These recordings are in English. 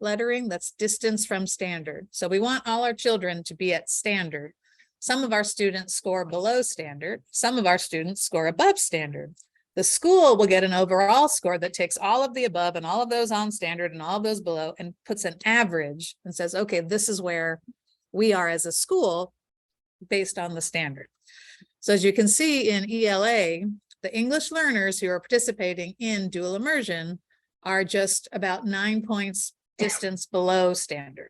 lettering, that's distance from standard. So we want all our children to be at standard. Some of our students score below standard. Some of our students score above standard. The school will get an overall score that takes all of the above and all of those on standard and all of those below and puts an average and says, okay, this is where we are as a school based on the standard. So as you can see in ELA, the English learners who are participating in dual immersion are just about 9 points distance below standard.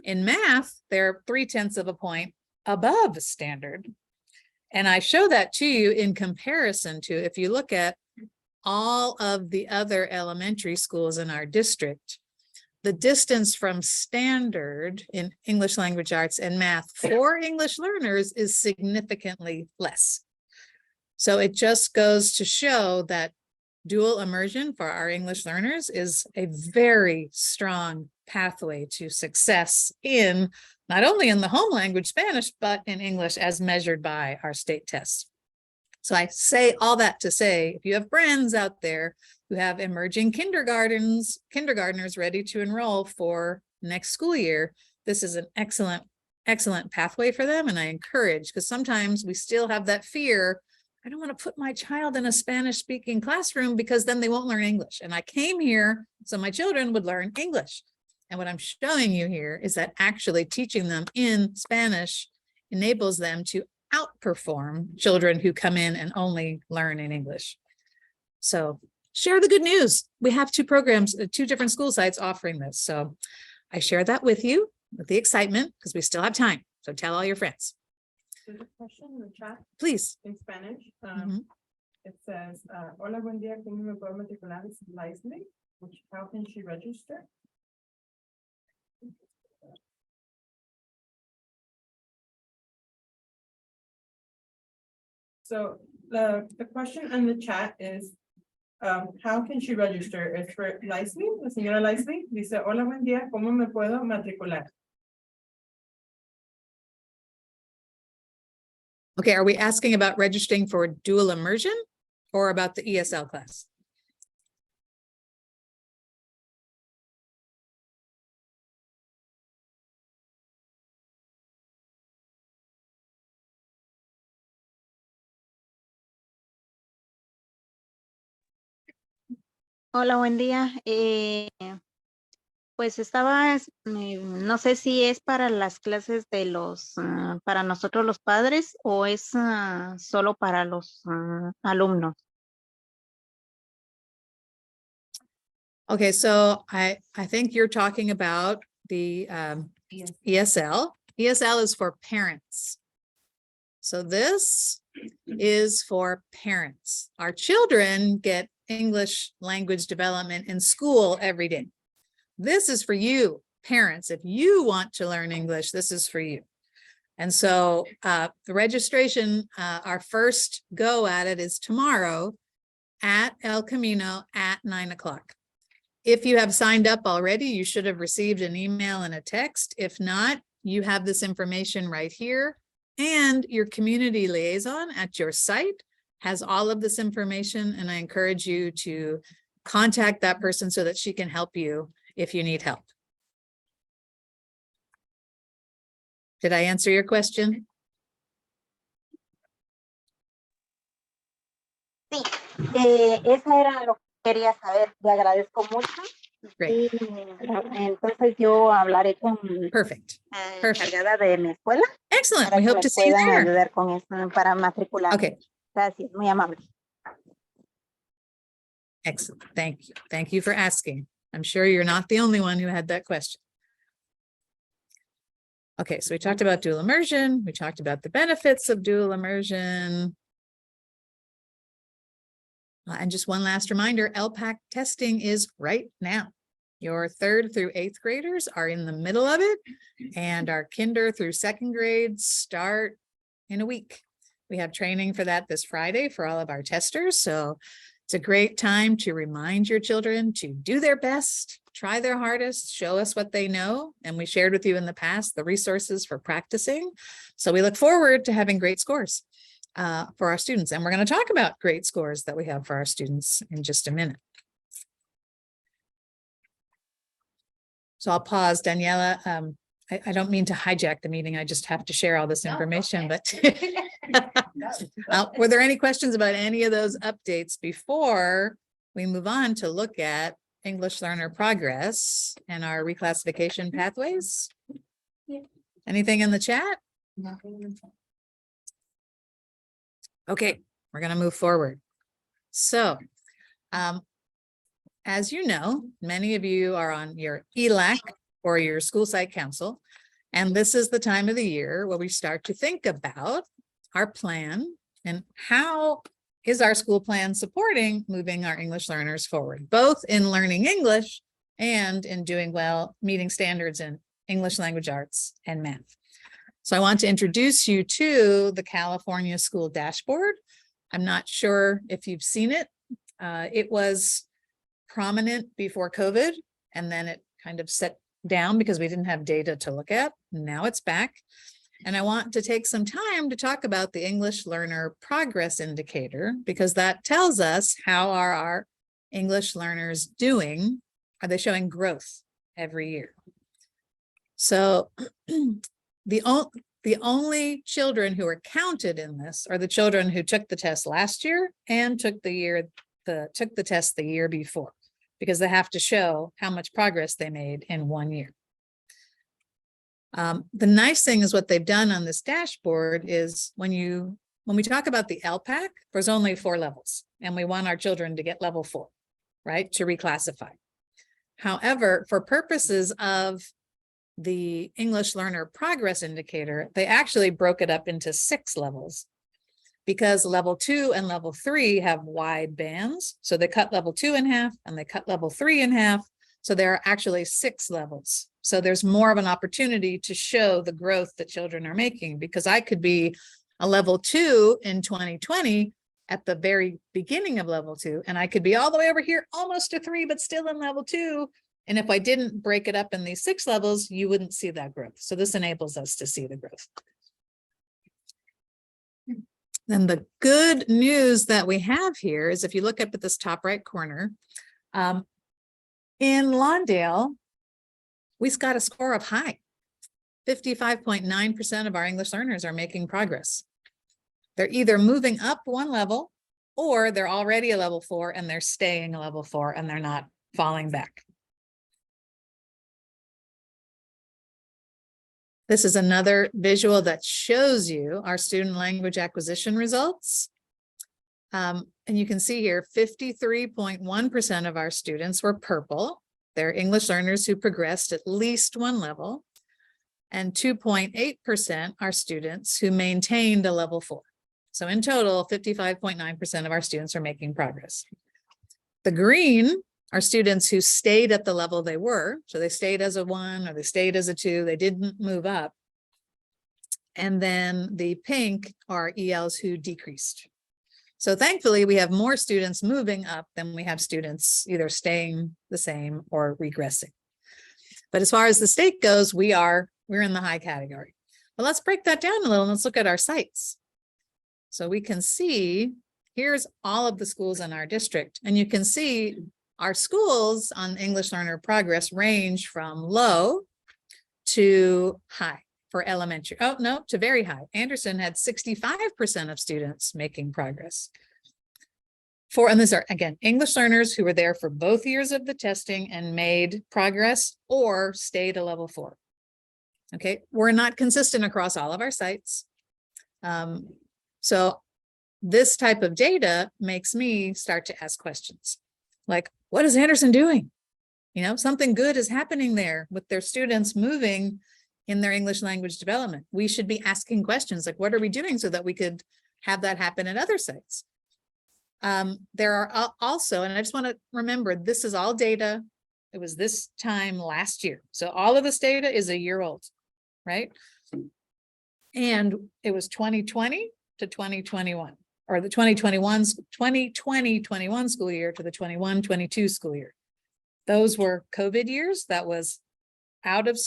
In math, they're 0.3 of a point above standard. And I show that to you in comparison to, if you look at all of the other elementary schools in our district, the distance from standard in English language arts and math for English learners is significantly less. So it just goes to show that dual immersion for our English learners is a very strong pathway to success in not only in the home language Spanish, but in English as measured by our state tests. So I say all that to say, if you have friends out there who have emerging kindergartners ready to enroll for next school year, this is an excellent pathway for them. And I encourage, because sometimes we still have that fear, I don't want to put my child in a Spanish speaking classroom because then they won't learn English. And I came here so my children would learn English. And what I'm showing you here is that actually teaching them in Spanish enables them to outperform children who come in and only learn in English. So share the good news. We have 2 programs, 2 different school sites offering this. So I share that with you with the excitement because we still have time. So tell all your friends. There's a question in the chat. Please. In Spanish. It says, hola, buen día, ¿cómo me puedo matricular en Leslie? How can she register? So the question in the chat is, how can she register? It's for Leslie, la señora Leslie. Dice, hola, buen día, ¿cómo me puedo matricular? Okay, are we asking about registering for dual immersion or about the ESL class? Hola, buen día. Pues estaba, no sé si es para las clases de los, para nosotros los padres o es solo para los alumnos. Okay, so I think you're talking about the ESL. ESL is for parents. So this is for parents. Our children get English language development in school every day. This is for you, parents. If you want to learn English, this is for you. And so the registration, our first go at it is tomorrow at El Camino at 9 o'clock. If you have signed up already, you should have received an email and a text. If not, you have this information right here, and your community liaison at your site has all of this information, and I encourage you to contact that person so that she can help you if you need help. Did I answer your question? Sí, eso era lo que quería saber. Le agradezco mucho. Great. Y, entonces yo hablaré con Perfect. la encargada de mi escuela. Excellent. We hope to see you there. Ayudar con eso para matricular. Okay. Gracias, muy amable. Excellent. Thank you. Thank you for asking. I'm sure you're not the only one who had that question. Okay, so we talked about dual immersion. We talked about the benefits of dual immersion. And just one last reminder, LPAC testing is right now. Your 3rd through 8th graders are in the middle of it, and our kinder through 2nd grade start in a week. We have training for that this Friday for all of our testers. So it's a great time to remind your children to do their best, try their hardest, show us what they know. And we shared with you in the past the resources for practicing. So we look forward to having great scores for our students. And we're going to talk about great scores that we have for our students in just a minute. So I'll pause. Daniela, I don't mean to hijack the meeting. I just have to share all this information, but were there any questions about any of those updates before we move on to look at English learner progress and our reclassification pathways? Anything in the chat? Okay, we're going to move forward. So, as you know, many of you are on your ELAC or your school site council, and this is the time of the year where we start to think about our plan and how is our school plan supporting moving our English learners forward, both in learning English and in doing well, meeting standards in English language arts and math. So I want to introduce you to the California School Dashboard. I'm not sure if you've seen it. It was prominent before COVID, and then it kind of set down because we didn't have data to look at. Now it's back. And I want to take some time to talk about the English Learner Progress Indicator, because that tells us how are our English learners doing. Are they showing growth every year? So the only children who are counted in this are the children who took the test last year and took the test the year before, because they have to show how much progress they made in 1 year. The nice thing is what they've done on this dashboard is when we talk about the LPAC, there's only 4 levels, and we want our children to get level 4, right, to reclassify. However, for purposes of the English Learner Progress Indicator, they actually broke it up into 6 levels, because level 2 and level 3 have wide bands. So they cut level 2 in half and they cut level 3 in half. So there are actually 6 levels. So there's more of an opportunity to show the growth that children are making, because I could be a level 2 in 2020 at the very beginning of level 2, and I could be all the way over here, almost to 3, but still in level 2. And if I didn't break it up in these 6 levels, you wouldn't see that growth. So this enables us to see the growth. Then the good news that we have here is if you look up at this top right corner, in Lawndale, we've got a score of high. 55.9% of our English learners are making progress. They're either moving up 1 level, or they're already a level 4 and they're staying a level 4 and they're not falling back. This is another visual that shows you our student language acquisition results. And you can see here, 53.1% of our students were purple. They're English learners who progressed at least 1 level. And 2.8% are students who maintained a level 4. So in total, 55.9% of our students are making progress. The green are students who stayed at the level they were. So they stayed as a 1 or they stayed as a 2. They didn't move up. And then the pink are ELs who decreased. So thankfully, we have more students moving up than we have students either staying the same or regressing. But as far as the state goes, we're in the high category. But let's break that down a little and let's look at our sites. So we can see, here's all of the schools in our district, and you can see our schools on English Learner Progress range from low to high for elementary. Oh, no, to very high. Anderson had 65% of students making progress. And these are, again, English learners who were there for both years of the testing and made progress or stayed a level 4. Okay, we're not consistent across all of our sites. So this type of data makes me start to ask questions like, what is Anderson doing? You know, something good is happening there with their students moving in their English language development. We should be asking questions like, what are we doing so that we could have that happen at other sites? There are also, and I just want to remember, this is all data. It was this time last year. So all of this data is a year old, right? And it was 2020 to 2021, or the 2020-21 school year to the 21-22 school year. Those were COVID years. That was out of,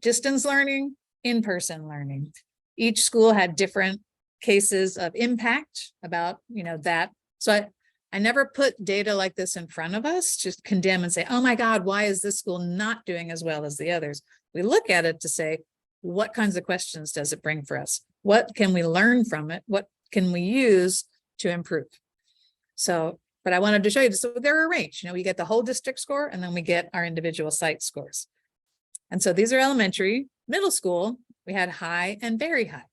distance learning, in-person learning. Each school had different cases of impact about, that. So I never put data like this in front of us, just condemn and say, oh my God, why is this school not doing as well as the others? We look at it to say, what kinds of questions does it bring for us? What can we learn from it? What can we use to improve? So, but I wanted to show you, so there are a range, you know, we get the whole district score and then we get our individual site scores. And so these are elementary. Middle school, we had high and very high.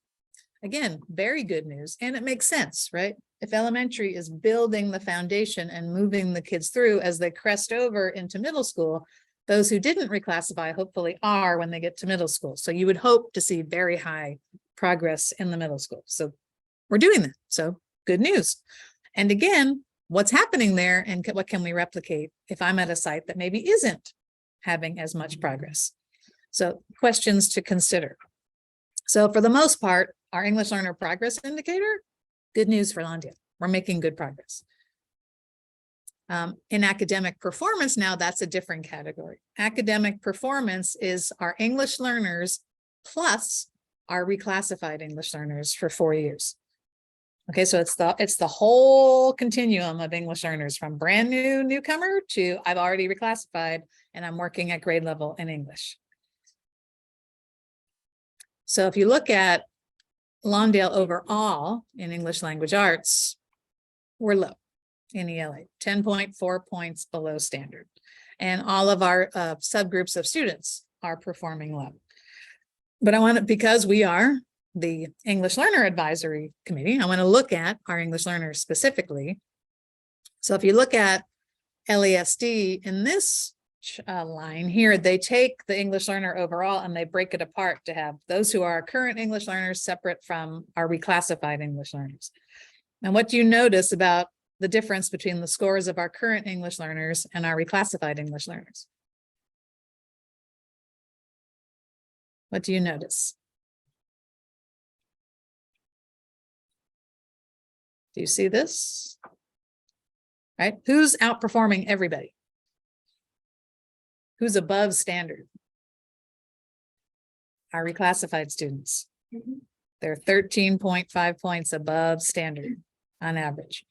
Again, very good news. And it makes sense, right? If elementary is building the foundation and moving the kids through as they crest over into middle school, those who didn't reclassify hopefully are when they get to middle school. So you would hope to see very high progress in the middle school. So we're doing that. So good news. And again, what's happening there and what can we replicate if I'm at a site that maybe isn't having as much progress? So questions to consider. So for the most part, our English learner progress indicator, good news for Lawndale. We're making good progress. In academic performance now, that's a different category. Academic performance is our English learners plus our reclassified English learners for 4 years. Okay, so it's the whole continuum of English learners from brand new newcomer to I've already reclassified and I'm working at grade level in English. So if you look at Lawndale overall in English language arts, we're low in ELA, 10.4 points below standard. And all of our subgroups of students are performing low. But I want to, because we are the English Learner Advisory Committee, I want to look at our English learners specifically. So if you look at LESD in this line here, they take the English learner overall and they break it apart to have those who are current English learners separate from our reclassified English learners. And what do you notice about the difference between the scores of our current English learners and our reclassified English learners? What do you notice? Do you see this? Right? Who's outperforming everybody? Who's above standard? Our reclassified students. They're 13.5 points above standard on average.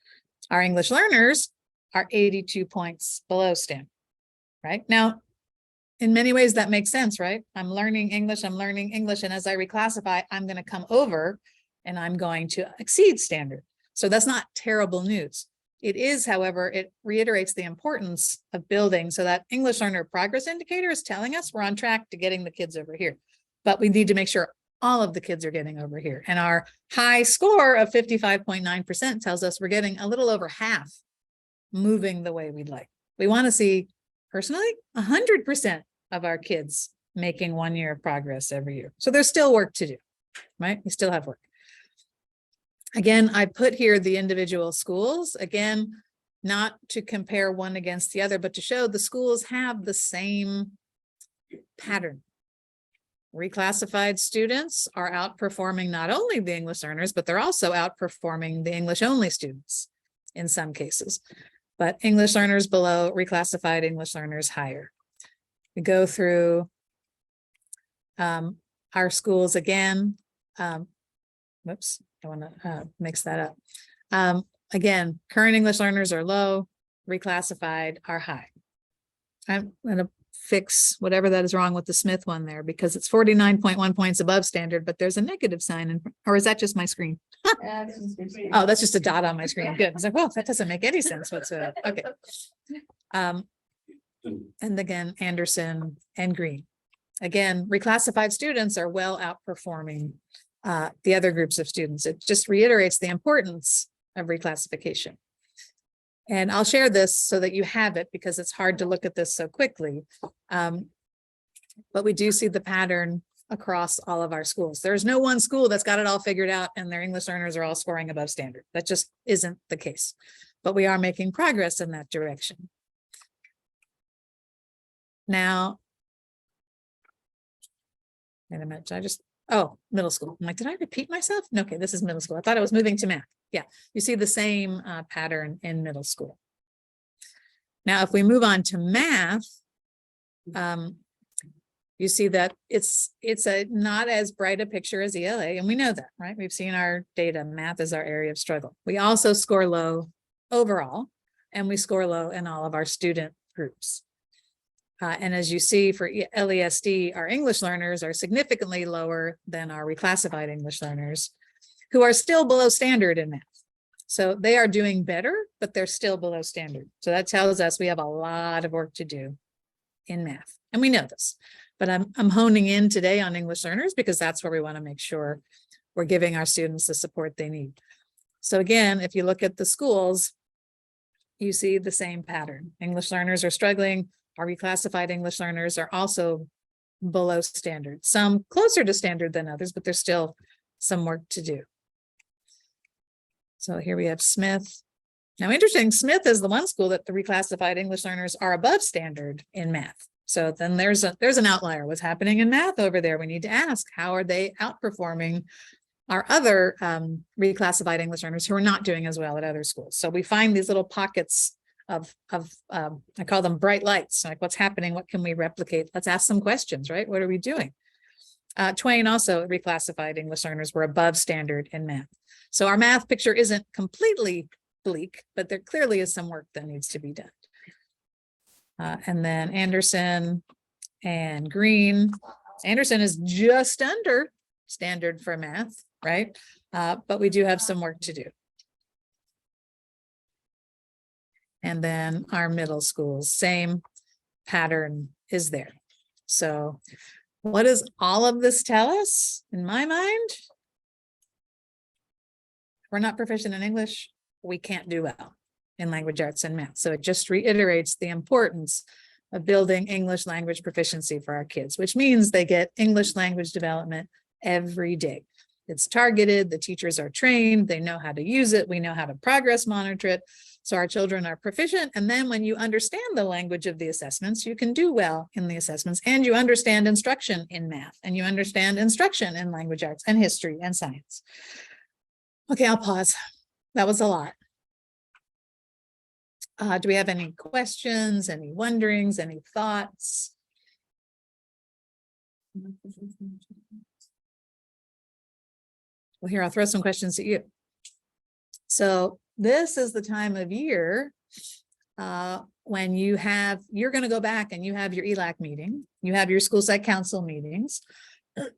Our English learners are 82 points below standard, right? Now, in many ways that makes sense, right? I'm learning English, and as I reclassify, I'm going to come over and I'm going to exceed standard. So that's not terrible news. It is, however, it reiterates the importance of building so that English learner progress indicator is telling us we're on track to getting the kids over here. But we need to make sure all of the kids are getting over here. And our high score of 55.9% tells us we're getting a little over half moving the way we'd like. We want to see, personally, 100% of our kids making 1 year of progress every year. So there's still work to do, right? We still have work. Again, I put here the individual schools, again, not to compare one against the other, but to show the schools have the same pattern. Reclassified students are outperforming not only the English learners, but they're also outperforming the English only students in some cases. But English learners below, reclassified English learners higher. We go through our schools again. Whoops, I want to mix that up. Again, current English learners are low, reclassified are high. I'm going to fix whatever that is wrong with the Smith one there because it's 49.1 points above standard, but there's a negative sign, or is that just my screen? Oh, that's just a dot on my screen. Good. I was like, well, that doesn't make any sense whatsoever. Okay. And again, Anderson and Green. Again, reclassified students are well outperforming the other groups of students. It just reiterates the importance of reclassification. And I'll share this so that you have it because it's hard to look at this so quickly. But we do see the pattern across all of our schools. There's no one school that's got it all figured out and their English learners are all scoring above standard. That just isn't the case. But we are making progress in that direction. Now, wait a minute, middle school. I'm like, did I repeat myself? No, okay, this is middle school. I thought I was moving to math. Yeah, you see the same pattern in middle school. Now, if we move on to math, you see that it's a not as bright a picture as ELA, and we know that, right? We've seen our data. Math is our area of struggle. We also score low overall, and we score low in all of our student groups. And as you see for LESD, our English learners are significantly lower than our reclassified English learners, who are still below standard in math. So they are doing better, but they're still below standard. So that tells us we have a lot of work to do in math. And we know this, but I'm honing in today on English learners because that's where we want to make sure we're giving our students the support they need. So again, if you look at the schools, you see the same pattern. English learners are struggling. Our reclassified English learners are also below standard, some closer to standard than others, but there's still some work to do. So here we have Smith. Now, interesting, Smith is the one school that the reclassified English learners are above standard in math. So then there's an outlier. What's happening in math over there? We need to ask, how are they outperforming our other reclassified English learners who are not doing as well at other schools? So we find these little pockets of I call them bright lights, like what's happening, what can we replicate? Let's ask some questions, right? What are we doing? Twain also reclassified English learners were above standard in math. So our math picture isn't completely bleak, but there clearly is some work that needs to be done. And then Anderson and Green. Anderson is just under standard for math, right? But we do have some work to do. And then our middle schools, same pattern is there. So what does all of this tell us? In my mind, if we're not proficient in English, we can't do well in language arts and math. So it just reiterates the importance of building English language proficiency for our kids, which means they get English language development every day. It's targeted, the teachers are trained, they know how to use it, we know how to progress monitor it. So our children are proficient. And then when you understand the language of the assessments, you can do well in the assessments, and you understand instruction in math, and you understand instruction in language arts and history and science. Okay, I'll pause. That was a lot. Do we have any questions, any wonderings, any thoughts? Well, here, I'll throw some questions at you. So this is the time of year when you're going to go back and you have your ELAC meeting, you have your school site council meetings,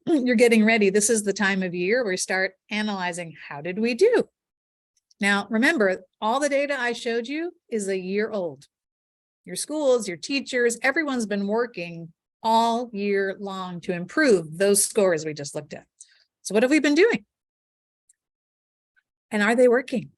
you're getting ready. This is the time of year where we start analyzing, how did we do? Now, remember, all the data I showed you is a year old. Your schools, your teachers, everyone's been working all year long to improve those scores we just looked at. So what have we been doing? And are they working?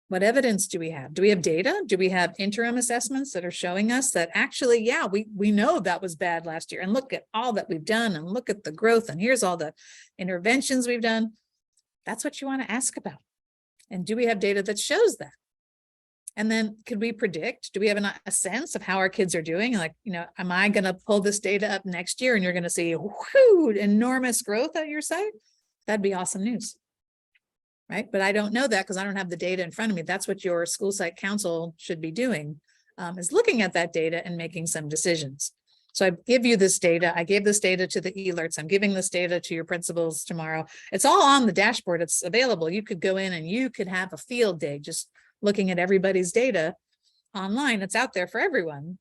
What evidence do we have? Do we have data? Do we have interim assessments that are showing us that actually, yeah, we know that was bad last year, and look at all that we've done, and look at the growth, and here's all the interventions we've done? That's what you want to ask about. And do we have data that shows that? And then could we predict? Do we have a sense of how our kids are doing? Like, am I going to pull this data up next year and you're going to see whoo, enormous growth at your site? That'd be awesome news. Right? But I don't know that because I don't have the data in front of me. That's what your school site council should be doing, is looking at that data and making some decisions. So I give you this data. I gave this data to the alerts. I'm giving this data to your principals tomorrow. It's all on the dashboard. It's available. You could go in and you could have a field day just looking at everybody's data online. It's out there for everyone.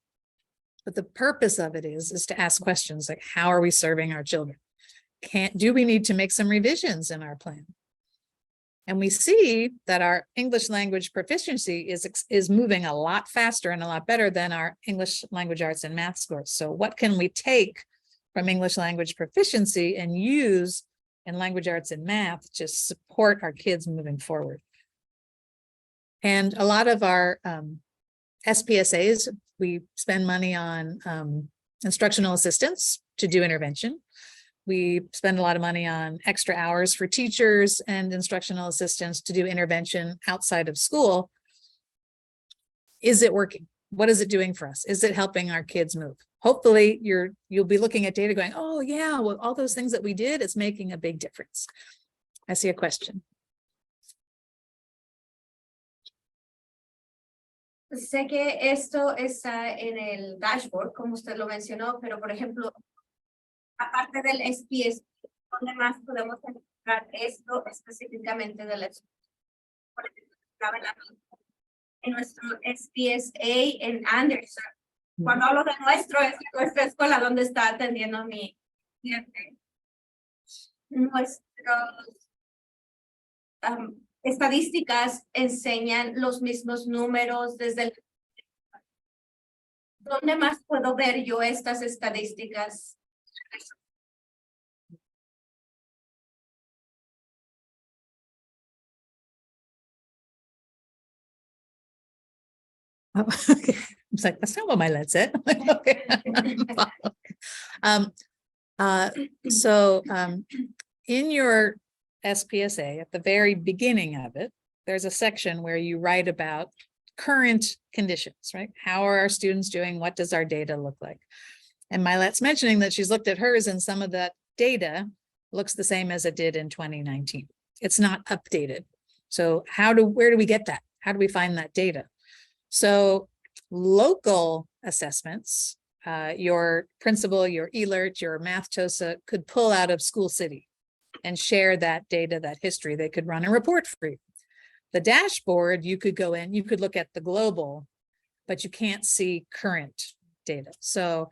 But the purpose of it is to ask questions like, how are we serving our children? Do we need to make some revisions in our plan? And we see that our English language proficiency is moving a lot faster and a lot better than our English language arts and math scores. So what can we take from English language proficiency and use in language arts and math to support our kids moving forward? And a lot of our SPSAs, we spend money on instructional assistants to do intervention. We spend a lot of money on extra hours for teachers and instructional assistants to do intervention outside of school. Is it working? What is it doing for us? Is it helping our kids move? Hopefully you'll be looking at data going, oh yeah, well, all those things that we did, it's making a big difference. I see a question. Sé que esto está en el dashboard, como usted lo mencionó, pero por ejemplo, aparte del SPS, ¿dónde más podemos encontrar esto específicamente del SPS? Por ejemplo, en nuestro SPSA en Anderson. Cuando hablo de nuestro, es nuestra escuela donde está atendiendo mi cliente. Nuestros estadísticas enseñan los mismos números desde el... ¿Dónde más puedo ver yo estas estadísticas? Oh, okay. I was like, that's not what my lead said. Okay. So in your SPSA, at the very beginning of it, there's a section where you write about current conditions, right? How are our students doing? What does our data look like? And Milette's mentioning that she's looked at hers and some of that data looks the same as it did in 2019. It's not updated. So where do we get that? How do we find that data? So local assessments, your principal, your ELERT, your Math TOSA could pull out of School City and share that data, that history. They could run a report for you. The dashboard, you could go in, you could look at the global, but you can't see current data. So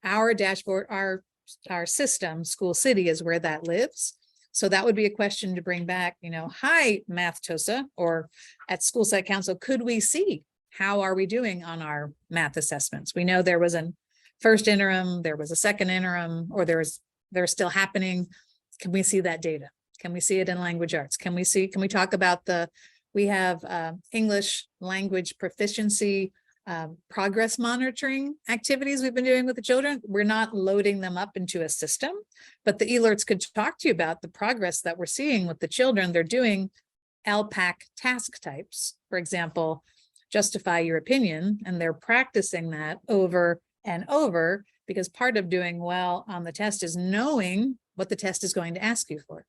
our dashboard, our system, School City, is where that lives. So that would be a question to bring back, hi, Math TOSA, or at School Site Council, could we see how are we doing on our math assessments? We know there was a first interim, there was a second interim, or they're still happening. Can we see that data? Can we see it in language arts? Can we talk about we have English language proficiency progress monitoring activities we've been doing with the children. We're not loading them up into a system, but the ELERTs could talk to you about the progress that we're seeing with the children. They're doing LPAC task types, for example, justify your opinion, and they're practicing that over and over, because part of doing well on the test is knowing what the test is going to ask you for,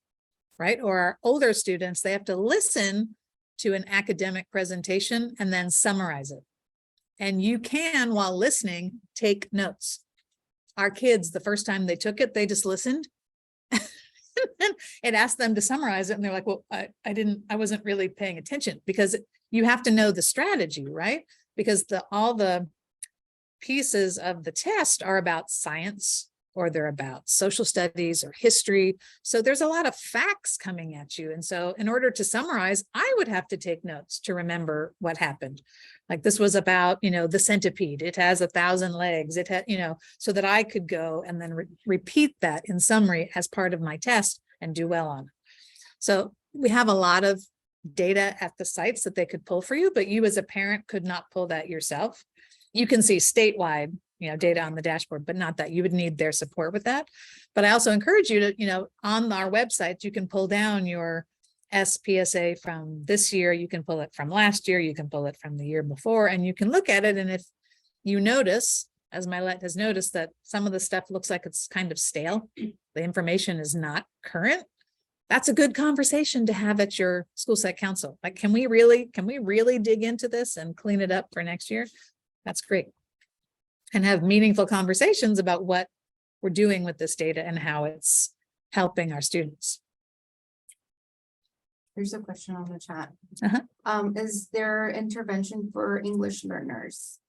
right? Or our older students, they have to listen to an academic presentation and then summarize it. And you can, while listening, take notes. Our kids, the first time they took it, they just listened. And it asked them to summarize it. And they're like, well, I wasn't really paying attention, because you have to know the strategy, right? Because all the pieces of the test are about science, or they're about social studies or history. So there's a lot of facts coming at you. And so in order to summarize, I would have to take notes to remember what happened. Like this was about, the centipede. It has 1,000 legs. It had, so that I could go and then repeat that in summary as part of my test and do well on it. So we have a lot of data at the sites that they could pull for you, but you as a parent could not pull that yourself. You can see statewide, data on the dashboard, but not that. You would need their support with that. But I also encourage you to, on our website, you can pull down your SPSA from this year. You can pull it from last year. You can pull it from the year before, and you can look at it. And if you notice, as Mylette has noticed, that some of the stuff looks like it's kind of stale, the information is not current, that's a good conversation to have at your school site council. Like, can we really dig into this and clean it up for next year? That's great. And have meaningful conversations about what we're doing with this data and how it's helping our students. There's a question on the chat. Uh-huh. Is there intervention for English learners?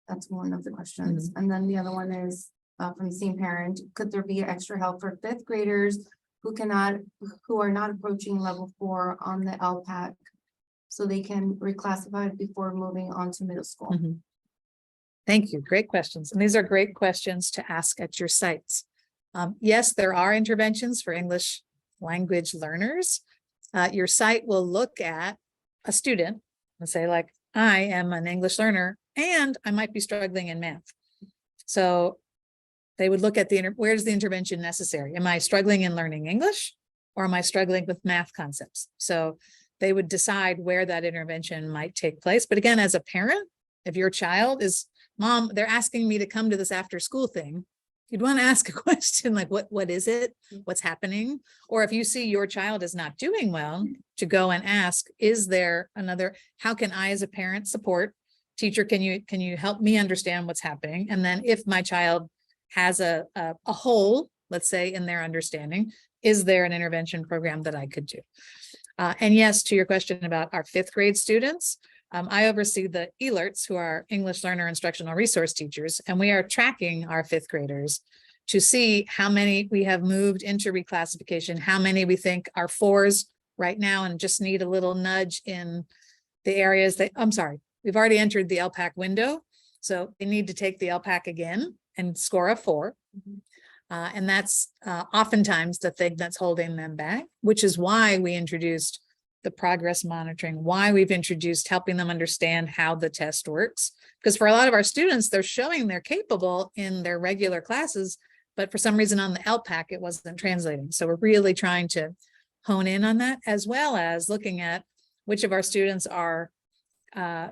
That's one of the questions. And then the other one is from the same parent. Could there be extra help for fifth graders who are not approaching level 4 on the LPAC, so they can reclassify before moving on to middle school? Mm-hmm. Thank you. Great questions. And these are great questions to ask at your sites. Yes, there are interventions for English language learners. Your site will look at a student and say, like, I am an English learner and I might be struggling in math. So they would look at where's the intervention necessary? Am I struggling in learning English, or am I struggling with math concepts? So they would decide where that intervention might take place. But again, as a parent, if your child is, Mom, they're asking me to come to this after school thing, you'd want to ask a question like, what is it? What's happening? Or if you see your child is not doing well, to go and ask, is there how can I as a parent support? Teacher, can you help me understand what's happening? And then if my child has a hole, let's say, in their understanding, is there an intervention program that I could do? And yes, to your question about our 5th grade students, I oversee the ELERTs, who are English Learner Instructional Resource Teachers, and we are tracking our fifth graders to see how many we have moved into reclassification, how many we think are fours right now and just need a little nudge in the areas that, I'm sorry, we've already entered the LPAC window. So they need to take the LPAC again and score a 4. And that's oftentimes the thing that's holding them back, which is why we introduced the progress monitoring, why we've introduced helping them understand how the test works. Because for a lot of our students, they're showing they're capable in their regular classes, but for some reason on the LPAC, it wasn't translating. So we're really trying to hone in on that, as well as looking at which of our students are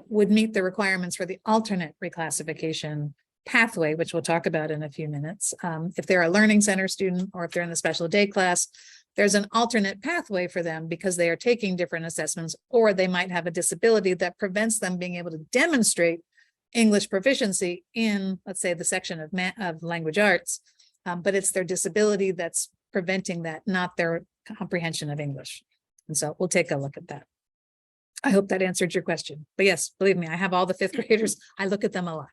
would meet the requirements for the alternate reclassification pathway, which we'll talk about in a few minutes. If they're a learning center student or if they're in the special day class, there's an alternate pathway for them because they are taking different assessments, or they might have a disability that prevents them being able to demonstrate English proficiency in, let's say, the section of language arts, but it's their disability that's preventing that, not their comprehension of English. And so we'll take a look at that. I hope that answered your question. But yes, believe me, I have all the fifth graders. I look at them a lot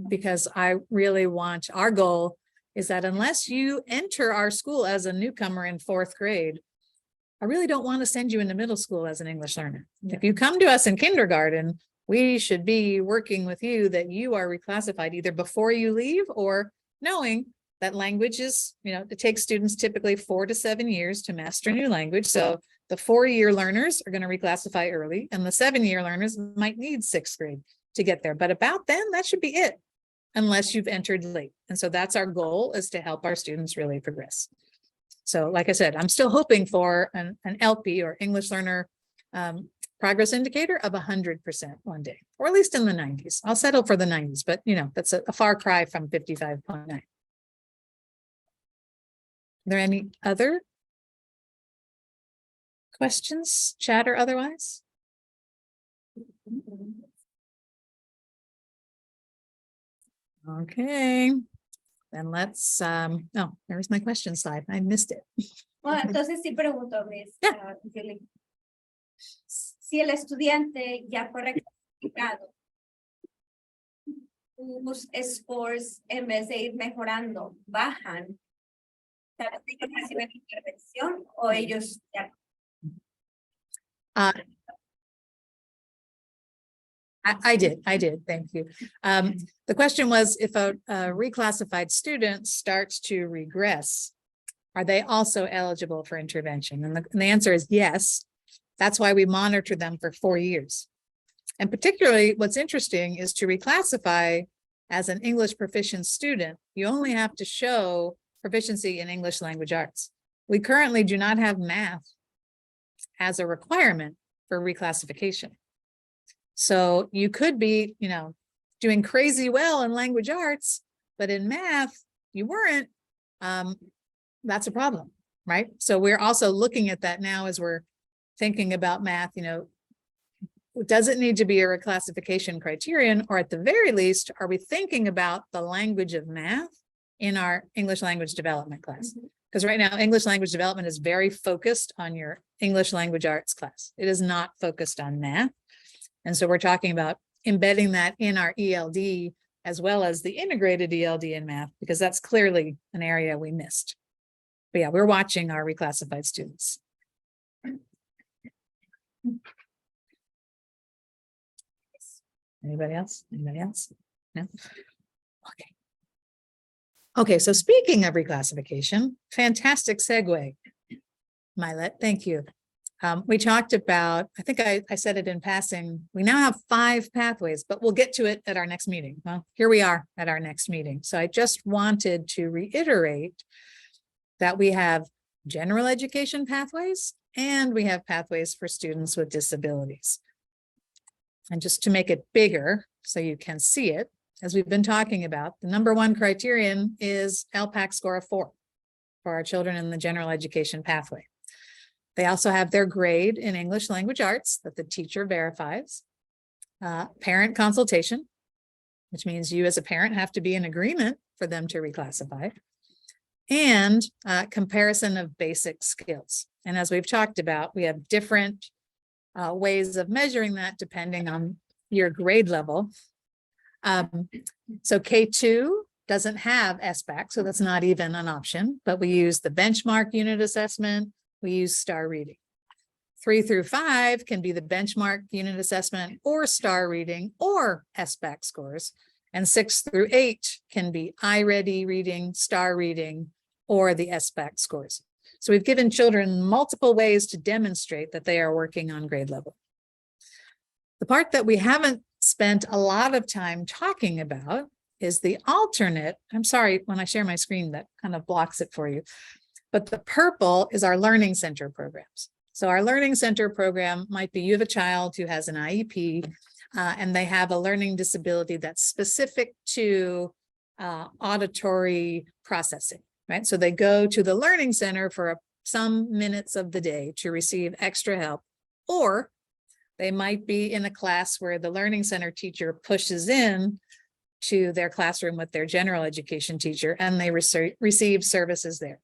because I really want, our goal is that unless you enter our school as a newcomer in 4th grade, I really don't want to send you into middle school as an English learner. If you come to us in kindergarten, we should be working with you that you are reclassified either before you leave or knowing that language is, it takes students typically 4 to 7 years to master a new language. So the 4-year learners are going to reclassify early, and the 7-year learners might need 6th grade to get there. But about then, that should be it, unless you've entered late. And so that's our goal, is to help our students really progress. So like I said, I'm still hoping for an LP or English learner progress indicator of 100% one day, or at least in the 90s. I'll settle for the 90s, but that's a far cry from 55.9. Are there any other questions, chat or otherwise? Okay, then let's, oh, there's my question slide. I missed it. Bueno, entonces sí pregunto, Miss. Yeah. Julie. Si el estudiante ya fue reclasificado, sus scores en vez de ir mejorando, bajan, ¿tal vez ellos reciben intervención o ellos ya? I did. Thank you. The question was, if a reclassified student starts to regress, are they also eligible for intervention? And the answer is yes. That's why we monitor them for 4 years. And particularly what's interesting is to reclassify as an English proficient student, you only have to show proficiency in English language arts. We currently do not have math as a requirement for reclassification. So you could be, doing crazy well in language arts, but in math, you weren't. That's a problem, right? So we're also looking at that now as we're thinking about math, does it need to be a reclassification criterion, or at the very least, are we thinking about the language of math in our English language development class? Because right now, English language development is very focused on your English language arts class. It is not focused on math. And so we're talking about embedding that in our ELD as well as the integrated ELD in math, because that's clearly an area we missed. But yeah, we're watching our reclassified students. Anybody else? Anybody else? No? Okay. Okay, so speaking of reclassification, fantastic segue, Milet, thank you. We talked about, I think I said it in passing, we now have 5 pathways, but we'll get to it at our next meeting. Well, here we are at our next meeting. So I just wanted to reiterate that we have general education pathways and we have pathways for students with disabilities. And just to make it bigger so you can see it, as we've been talking about, the #1 criterion is LPAC score of 4 for our children in the general education pathway. They also have their grade in English language arts that the teacher verifies, parent consultation, which means you as a parent have to be in agreement for them to reclassify, and comparison of basic skills. And as we've talked about, we have different ways of measuring that depending on your grade level. So K2 doesn't have SBAC, so that's not even an option, but we use the benchmark unit assessment. We use star reading. 3 through 5 can be the benchmark unit assessment or star reading or SBAC scores. And 6 through 8 can be iReady reading, star reading, or the SBAC scores. So we've given children multiple ways to demonstrate that they are working on grade level. The part that we haven't spent a lot of time talking about is the alternate. I'm sorry, when I share my screen, that kind of blocks it for you. But the purple is our learning center programs. So our learning center program might be you have a child who has an IEP and they have a learning disability that's specific to auditory processing, right? So they go to the learning center for some minutes of the day to receive extra help, or they might be in a class where the learning center teacher pushes in to their classroom with their general education teacher and they receive services there.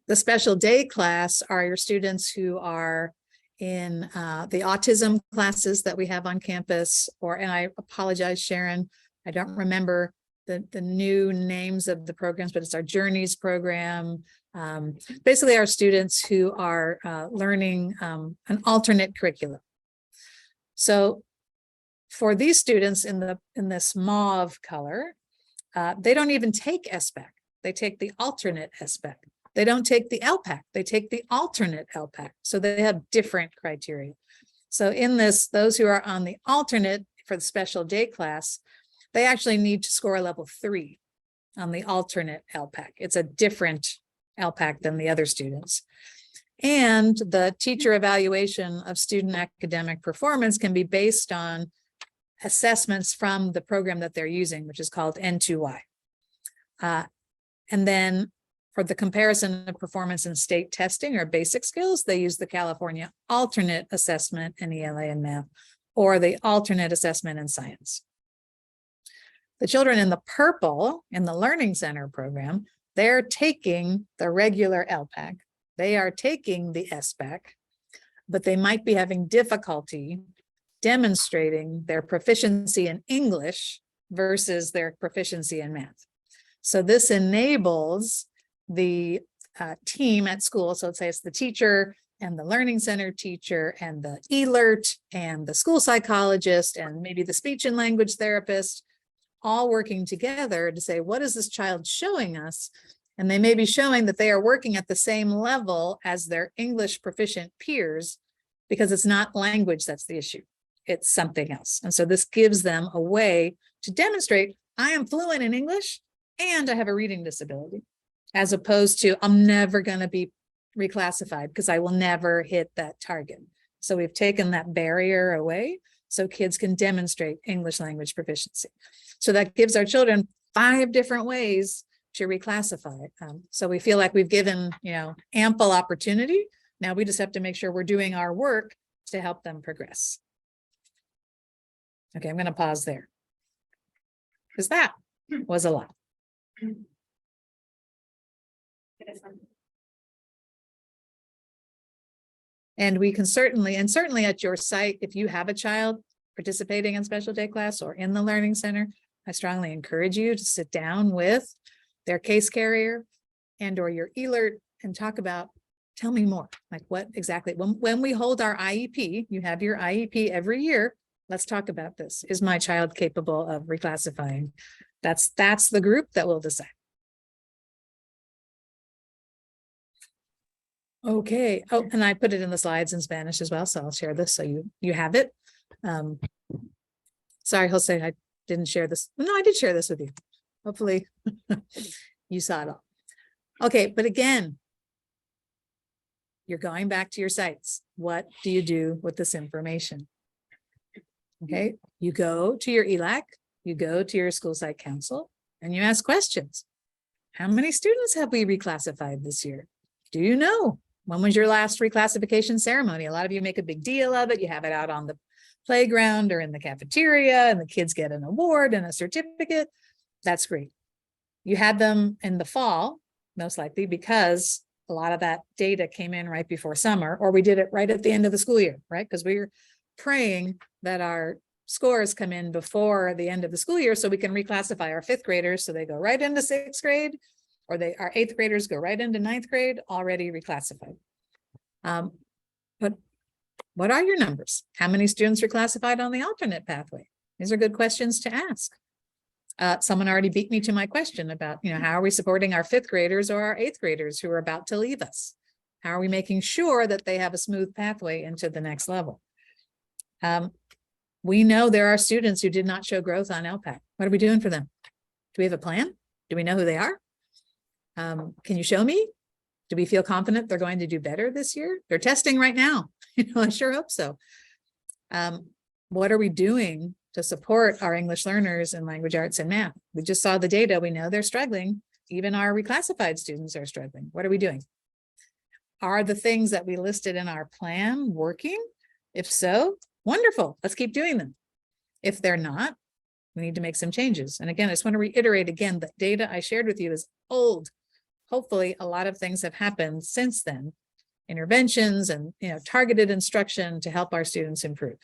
The special day class are your students who are in the autism classes that we have on campus, and I apologize, Sharon, I don't remember the new names of the programs, but it's our Journeys program. Basically our students who are learning an alternate curriculum. So for these students in this mauve color, they don't even take SBAC. They take the alternate SBAC. They don't take the LPAC. They take the alternate LPAC. So they have different criteria. So in this, those who are on the alternate for the special day class, they actually need to score a level 3 on the alternate LPAC. It's a different LPAC than the other students. And the teacher evaluation of student academic performance can be based on assessments from the program that they're using, which is called N2Y. And then for the comparison of performance in state testing or basic skills, they use the California alternate assessment in ELA and math, or the alternate assessment in science. The children in the purple in the Learning Center program, they're taking the regular LPAC. They are taking the SBAC, but they might be having difficulty demonstrating their proficiency in English versus their proficiency in math. So this enables the team at school, so let's say it's the teacher and the Learning Center teacher and the ELERT and the school psychologist and maybe the speech and language therapist, all working together to say, what is this child showing us? And they may be showing that they are working at the same level as their English proficient peers, because it's not language that's the issue, it's something else. And so this gives them a way to demonstrate, I am fluent in English and I have a reading disability, as opposed to I'm never going to be reclassified because I will never hit that target. So we've taken that barrier away so kids can demonstrate English language proficiency. So that gives our children 5 different ways to reclassify it. So we feel like we've given, ample opportunity. Now we just have to make sure we're doing our work to help them progress. Okay, I'm going to pause there because that was a lot. And we can certainly at your site, if you have a child participating in special day class or in the Learning Center, I strongly encourage you to sit down with their case carrier and or your ELERT and talk about, tell me more, like what exactly, when we hold our IEP, you have your IEP every year, let's talk about this. Is my child capable of reclassifying? That's the group that will decide. Okay. Oh, and I put it in the slides in Spanish as well, so I'll share this so you have it. Sorry, Jose, I didn't share this. No, I did share this with you. Hopefully you saw it all. Okay, but again, you're going back to your sites. What do you do with this information? Okay, you go to your ELAC, you go to your school site council, and you ask questions. How many students have we reclassified this year? Do you know? When was your last reclassification ceremony? A lot of you make a big deal of it. You have it out on the playground or in the cafeteria, and the kids get an award and a certificate. That's great. You had them in the fall, most likely, because a lot of that data came in right before summer, or we did it right at the end of the school year, right? Because we were praying that our scores come in before the end of the school year, so we can reclassify our 5th graders, so they go right into 6th grade, or our 8th graders go right into 9th grade, already reclassified. But what are your numbers? How many students are classified on the alternate pathway? These are good questions to ask. Someone already beat me to my question about, how are we supporting our 5th graders or our 8th graders who are about to leave us? How are we making sure that they have a smooth pathway into the next level? We know there are students who did not show growth on LPAC. What are we doing for them? Do we have a plan? Do we know who they are? Can you show me? Do we feel confident they're going to do better this year? They're testing right now. I sure hope so. What are we doing to support our English learners in language arts and math? We just saw the data. We know they're struggling. Even our reclassified students are struggling. What are we doing? Are the things that we listed in our plan working? If so, wonderful. Let's keep doing them. If they're not, we need to make some changes. And again, I just want to reiterate again, the data I shared with you is old. Hopefully, a lot of things have happened since then. Interventions and targeted instruction to help our students improve.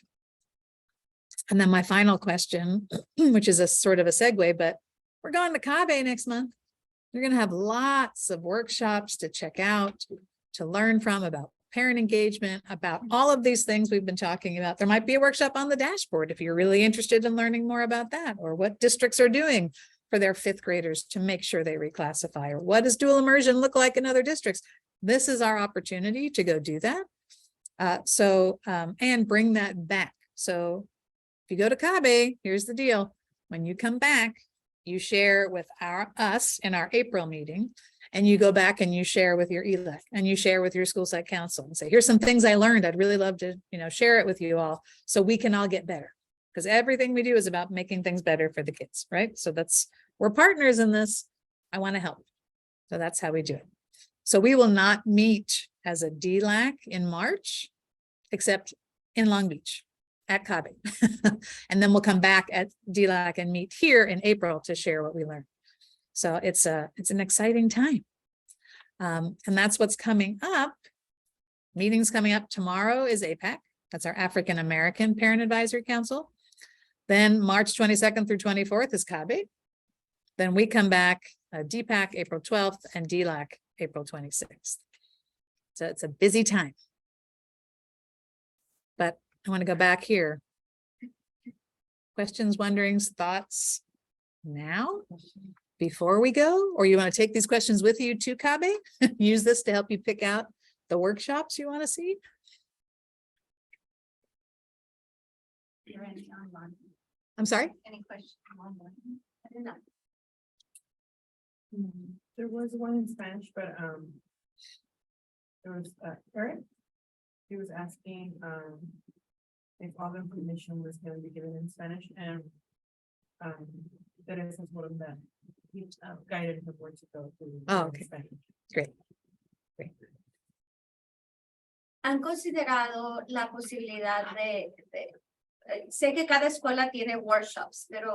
And then my final question, which is a sort of a segue, but we're going to CABE next month. You're going to have lots of workshops to check out, to learn from about parent engagement, about all of these things we've been talking about. There might be a workshop on the dashboard if you're really interested in learning more about that, or what districts are doing for their 5th graders to make sure they reclassify, or what does dual immersion look like in other districts? This is our opportunity to go do that. And bring that back. So if you go to CABE, here's the deal. When you come back, you share with us in our April meeting, and you go back and you share with your ELAC, and you share with your school site council and say, here's some things I learned. I'd really love to, share it with you all so we can all get better. Because everything we do is about making things better for the kids, right? So we're partners in this. I want to help. So that's how we do it. So we will not meet as a DELAC in March, except in Long Beach at CABE. And then we'll come back at DELAC and meet here in April to share what we learned. So it's an exciting time. And that's what's coming up. Meetings coming up tomorrow is APAC. That's our African American Parent Advisory Council. Then March 22nd through 24th is CABE. Then we come back, DPAC April 12th and DELAC April 26th. So it's a busy time. But I want to go back here. Questions, wonderings, thoughts now before we go? Or you want to take these questions with you to CABE? Use this to help you pick out the workshops you want to see? I'm sorry? Any questions? I don't know. There was one in Spanish, but there was Eric. He was asking if all the information was going to be given in Spanish, and Teresa is one of them. He guided him where to go to. Okay. Spanish. Great. ¿Han considerado la posibilidad sé que cada escuela tiene workshops, pero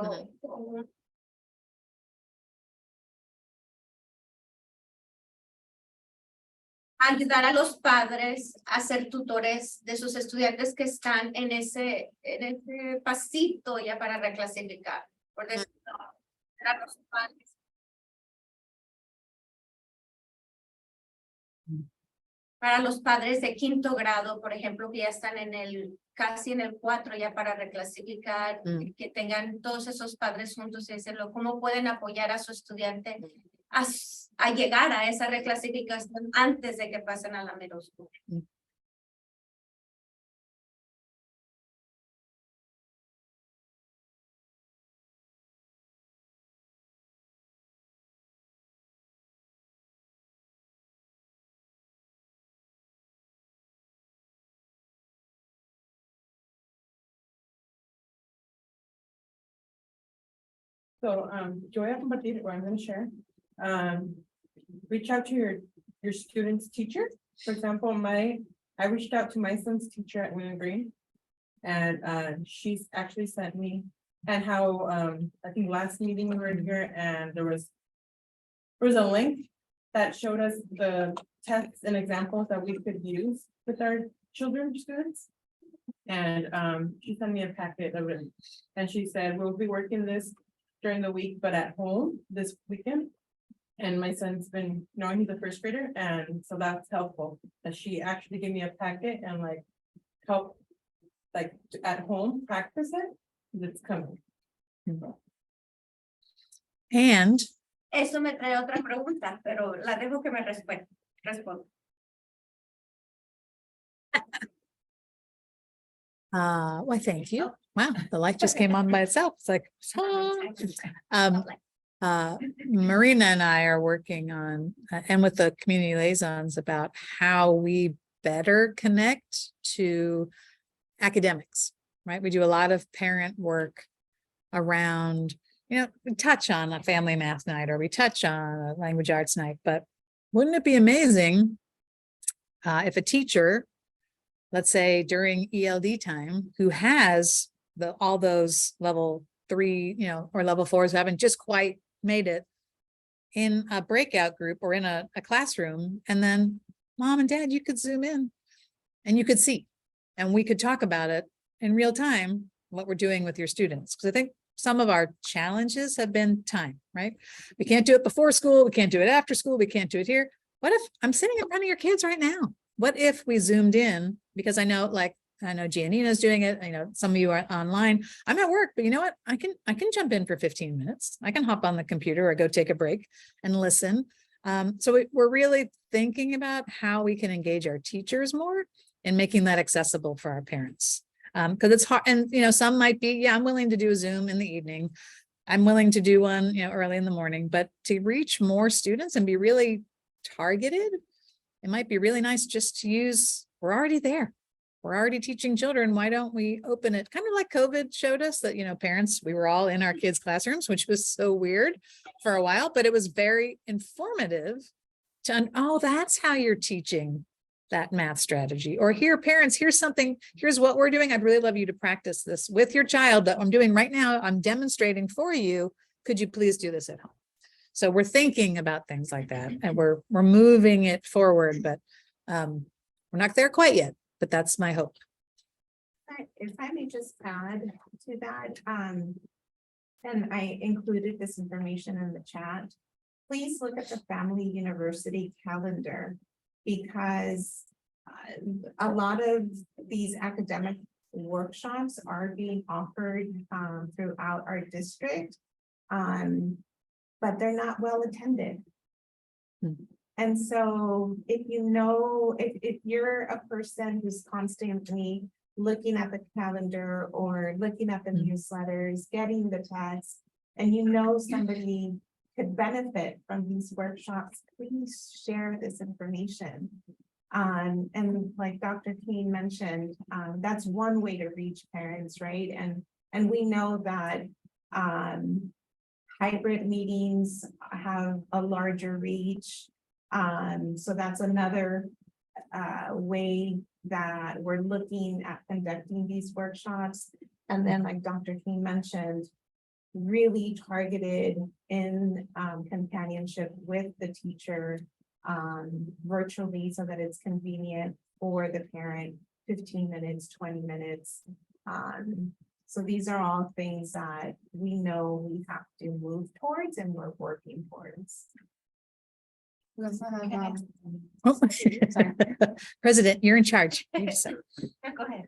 ayudar a los padres a ser tutores de sus estudiantes que están en ese pasito ya para reclasificar, por decirlo, para los padres. Para los padres de 5º grado, por ejemplo, que ya están casi en el 4 ya para reclasificar, que tengan todos esos padres juntos y decirlo, ¿cómo pueden apoyar a su estudiante a llegar a esa reclasificación antes de que pasen a la middle school? So yo voy a compartir, or I'm going to share. Reach out to your student's teacher. For example, I reached out to my son's teacher at William Green, and she's actually sent me, and how I think last meeting we were in here, and there was a link that showed us the tests and examples that we could use with our students. And she sent me a packet of it. And she said, we'll be working this during the week, but at home this weekend. And my son's been, knowing he's a first grader, and so that's helpful. And she actually gave me a packet and like help, like at home practice it. It's coming. And Eso me trae otra pregunta, pero la dejo que me responda. why, thank you. Wow, the light just came on by itself. It's like, Marina and I are working on, and with the community liaisons, about how we better connect to academics, right? We do a lot of parent work around, we touch on a family math night, or we touch on a language arts night, but wouldn't it be amazing if a teacher, let's say during ELD time, who has all those level 3, or level 4s who haven't just quite made it, in a breakout group or in a classroom, and then mom and dad, you could zoom in and you could see, and we could talk about it in real time, what we're doing with your students. Because I think some of our challenges have been time, right? We can't do it before school. We can't do it after school. We can't do it here. What if I'm sitting in front of your kids right now? What if we zoomed in? Because I know Giannina's doing it. I know some of you are online. I'm at work, but you know what? I can jump in for 15 minutes. I can hop on the computer or go take a break and listen. So we're really thinking about how we can engage our teachers more and making that accessible for our parents. Because it's hard, and some might be, yeah, I'm willing to do a Zoom in the evening. I'm willing to do one, early in the morning, but to reach more students and be really targeted, it might be really nice just to use, we're already there. We're already teaching children. Why don't we open it? Kind of like COVID showed us that, parents, we were all in our kids' classrooms, which was so weird for a while, but it was very informative to, oh, that's how you're teaching that math strategy. Or here, parents, here's what we're doing. I'd really love you to practice this with your child that I'm doing right now. I'm demonstrating for you. Could you please do this at home? So we're thinking about things like that, and we're moving it forward, but we're not there quite yet, but that's my hope. If I may just add to that, and I included this information in the chat, please look at the Family University calendar, because a lot of these academic workshops are being offered throughout our district, but they're not well attended. And so if if you're a person who's constantly looking at the calendar or looking at the newsletters, getting the texts, and somebody could benefit from these workshops, please share this information. And like Dr. King mentioned, that's one way to reach parents, right? And we know that hybrid meetings have a larger reach. So that's another way that we're looking at conducting these workshops. And then, like Dr. King mentioned, really targeted in companionship with the teacher virtually, so that it's convenient for the parent, 15 minutes, 20 minutes. So these are all things that we know we have to move towards, and we're working towards. We also have, President, you're in charge. You decide. Go ahead.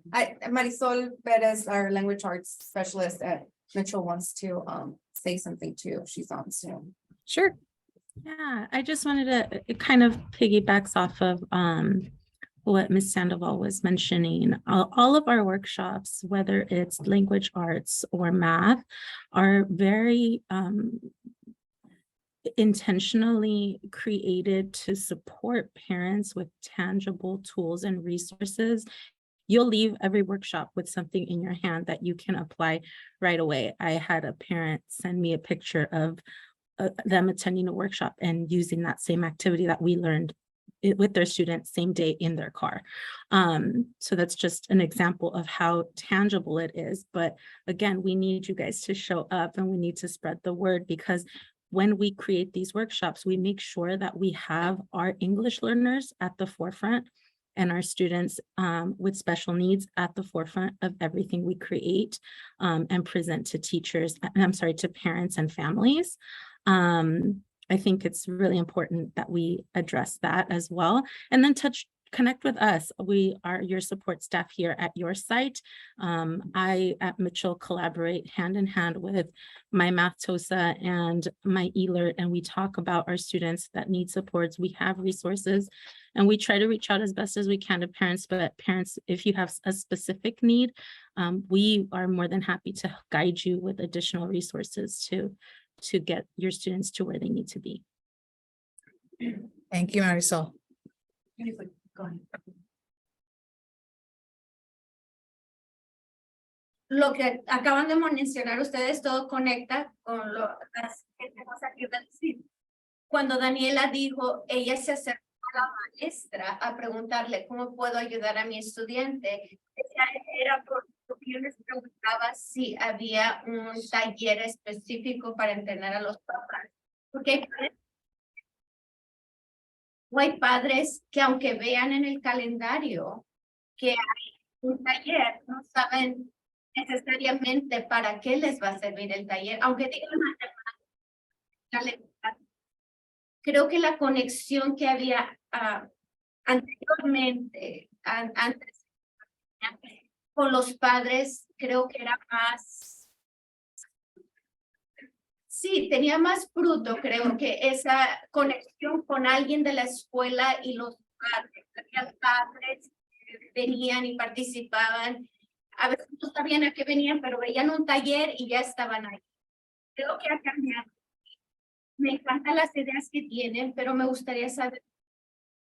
Marisol Perez, our language arts specialist at Mitchell, wants to say something too. She's on Zoom. Sure. Yeah, I just wanted to, it kind of piggybacks off of what Ms. Sandoval was mentioning. All of our workshops, whether it's language arts or math, are very intentionally created to support parents with tangible tools and resources. You'll leave every workshop with something in your hand that you can apply right away. I had a parent send me a picture of them attending a workshop and using that same activity that we learned with their students same day in their car. So that's just an example of how tangible it is. But again, we need you guys to show up, and we need to spread the word, because when we create these workshops, we make sure that we have our English learners at the forefront. and our students with special needs at the forefront of everything we create and present to teachers, to parents and families. I think it's really important that we address that as well. And then connect with us. We are your support staff here at your site. I at Mitchell collaborate hand in hand with my Math TOSA and my eLert, and we talk about our students that need supports. We have resources and we try to reach out as best as we can to parents, but parents, if you have a specific need, we are more than happy to guide you with additional resources to get your students to where they need to be. Thank you, Marisol. Go ahead. Lo que acaban de mencionar ustedes, todo conecta con las que tenemos aquí de decir. Cuando Daniela dijo, ella se acercó a la maestra a preguntarle cómo puedo ayudar a mi estudiante, era porque yo les preguntaba si había un taller específico para entrenar a los papás. Porque hay padres que aunque vean en el calendario que hay un taller, no saben necesariamente para qué les va a servir el taller, aunque digan matemáticas. Creo que la conexión que había anteriormente, antes con los padres, creo que era más, sí, tenía más fruto, creo que esa conexión con alguien de la escuela y los padres. Había padres que venían y participaban. A veces no sabían a qué venían, pero veían un taller y ya estaban ahí. Creo que ha cambiado. Me encantan las ideas que tienen, pero me gustaría saber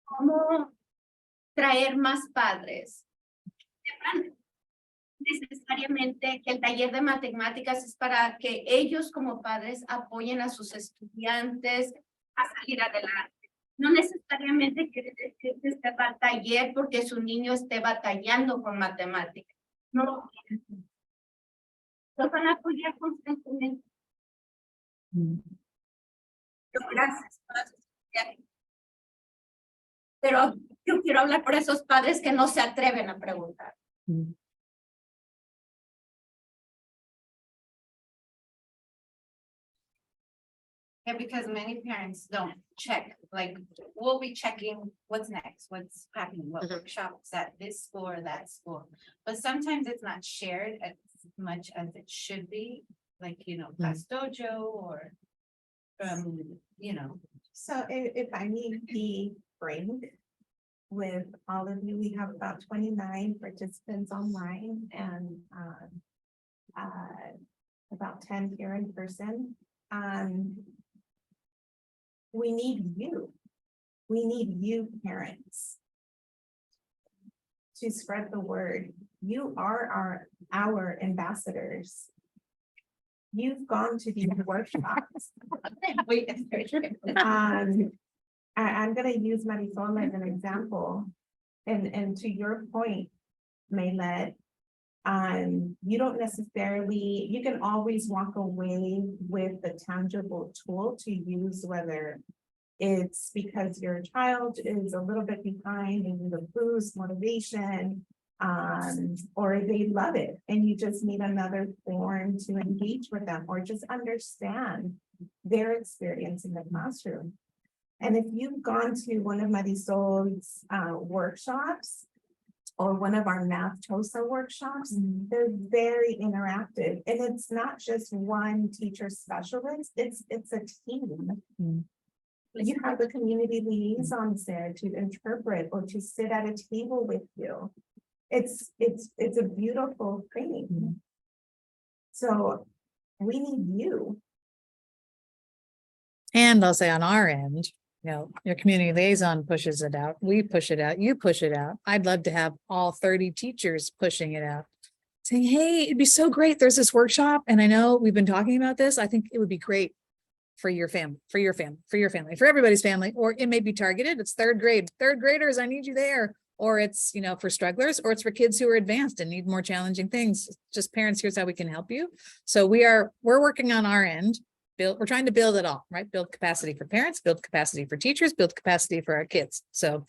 cómo traer más padres. Necesariamente que el taller de matemáticas es para que ellos como padres apoyen a sus estudiantes a salir adelante. No necesariamente que esté para el taller porque su niño esté batallando con matemáticas. No, los van a apoyar constantemente. Gracias. Pero yo quiero hablar por esos padres que no se atreven a preguntar. Yeah, because many parents don't check, like, we'll be checking what's next, what's happening, what workshops at this school or that school. But sometimes it's not shared as much as it should be, like, you know, Class Dojo or, you know. So if I need be frank with all of you, we have about 29 participants online and about 10 here in person. We need you. We need you parents to spread the word. You are our ambassadors. You've gone to these workshops. I'm gonna use Marisol as an example. And to your point, Maylet, you don't necessarily, you can always walk away with the tangible tool to use, whether it's because your child is a little bit behind and need a boost, motivation, or they love it and you just need another form to engage with them or just understand their experience in the classroom. And if you've gone to one of Marisol's workshops, or one of our Math TOSA workshops, they're very interactive. And it's not just one teacher specialist, it's a team. You have the community liaisons there to interpret or to sit at a table with you. It's a beautiful thing. So we need you. And I'll say on our end, you know, your community liaison pushes it out. We push it out. You push it out. I'd love to have all 30 teachers pushing it out. Saying, hey, it'd be so great. There's this workshop. And I know we've been talking about this. I think it would be great for your family, for everybody's family, or it may be targeted. It's third graders. I need you there. Or it's, you know, for strugglers, or it's for kids who are advanced and need more challenging things. Just parents, here's how we can help you. So we're working on our end. We're trying to build it all, right? Build capacity for parents, build capacity for teachers, build capacity for our kids. So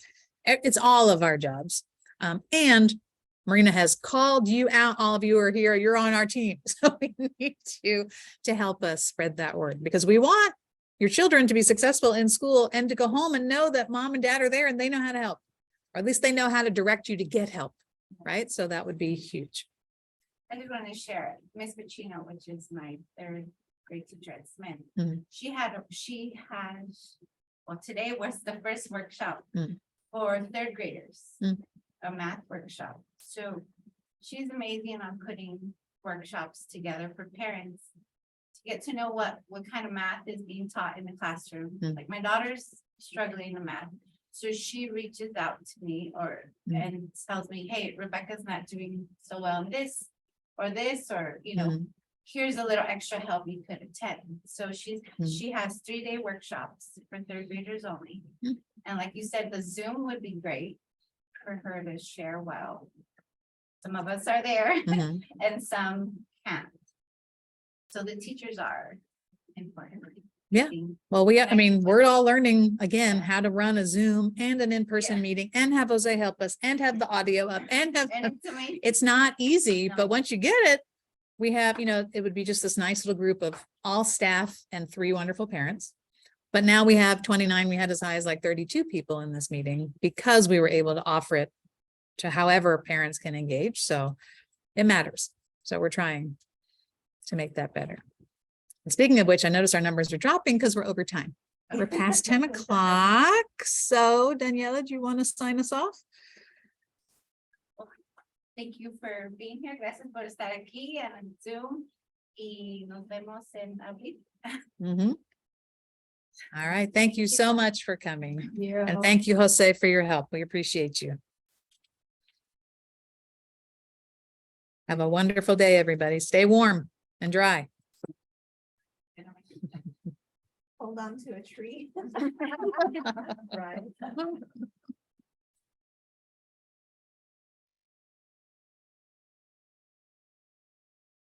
It's all of our jobs. And Marina has called you out, all of you are here, you're on our team. So we need you to help us spread that word, because we want your children to be successful in school and to go home and know that mom and dad are there and they know how to help. Or at least they know how to direct you to get help, right? So that would be huge. I just want to share Miss Pacino, which is my third grade teacher at Smith. Mhm. She had, well, today was the first workshop Mm. for third graders, Mm. a math workshop. So she's amazing on putting workshops together for parents to get to know what kind of math is being taught in the classroom. Mm. Like my daughter's struggling in math. So she reaches out to me Mm. and tells me, hey, Rebecca's not doing so well in this, or, you know, Mhm. here's a little extra help you could attend. So she Mm. has 3-day workshops for third graders only. Mm. And like you said, the Zoom would be great for her to share well. Some of us are there Mhm. and some can't. So the teachers are important. Yeah. Well, I mean, we're all learning again, how to run a Zoom and an in-person Yeah. meeting and have Jose help us and have the audio up and have, And it's amazing. it's not easy, No. but once you get it, we have, it would be just this nice little group of all staff and 3 wonderful parents. But now we have 29, we had as high as like 32 people in this meeting because we were able to offer it to however parents can engage. So it matters. So we're trying to make that better. And speaking of which, I noticed our numbers are dropping because we're over time. We're past 10 o'clock. So Daniela, do you want to sign us off? Thank you for being here. Gracias por estar aquí en Zoom. Y nos vemos en abril. Mhm. All right. Thank you so much for coming. Yeah. And thank you, Jose, for your help. We appreciate you. Have a wonderful day, everybody. Stay warm and dry. Hold on to a tree. Right.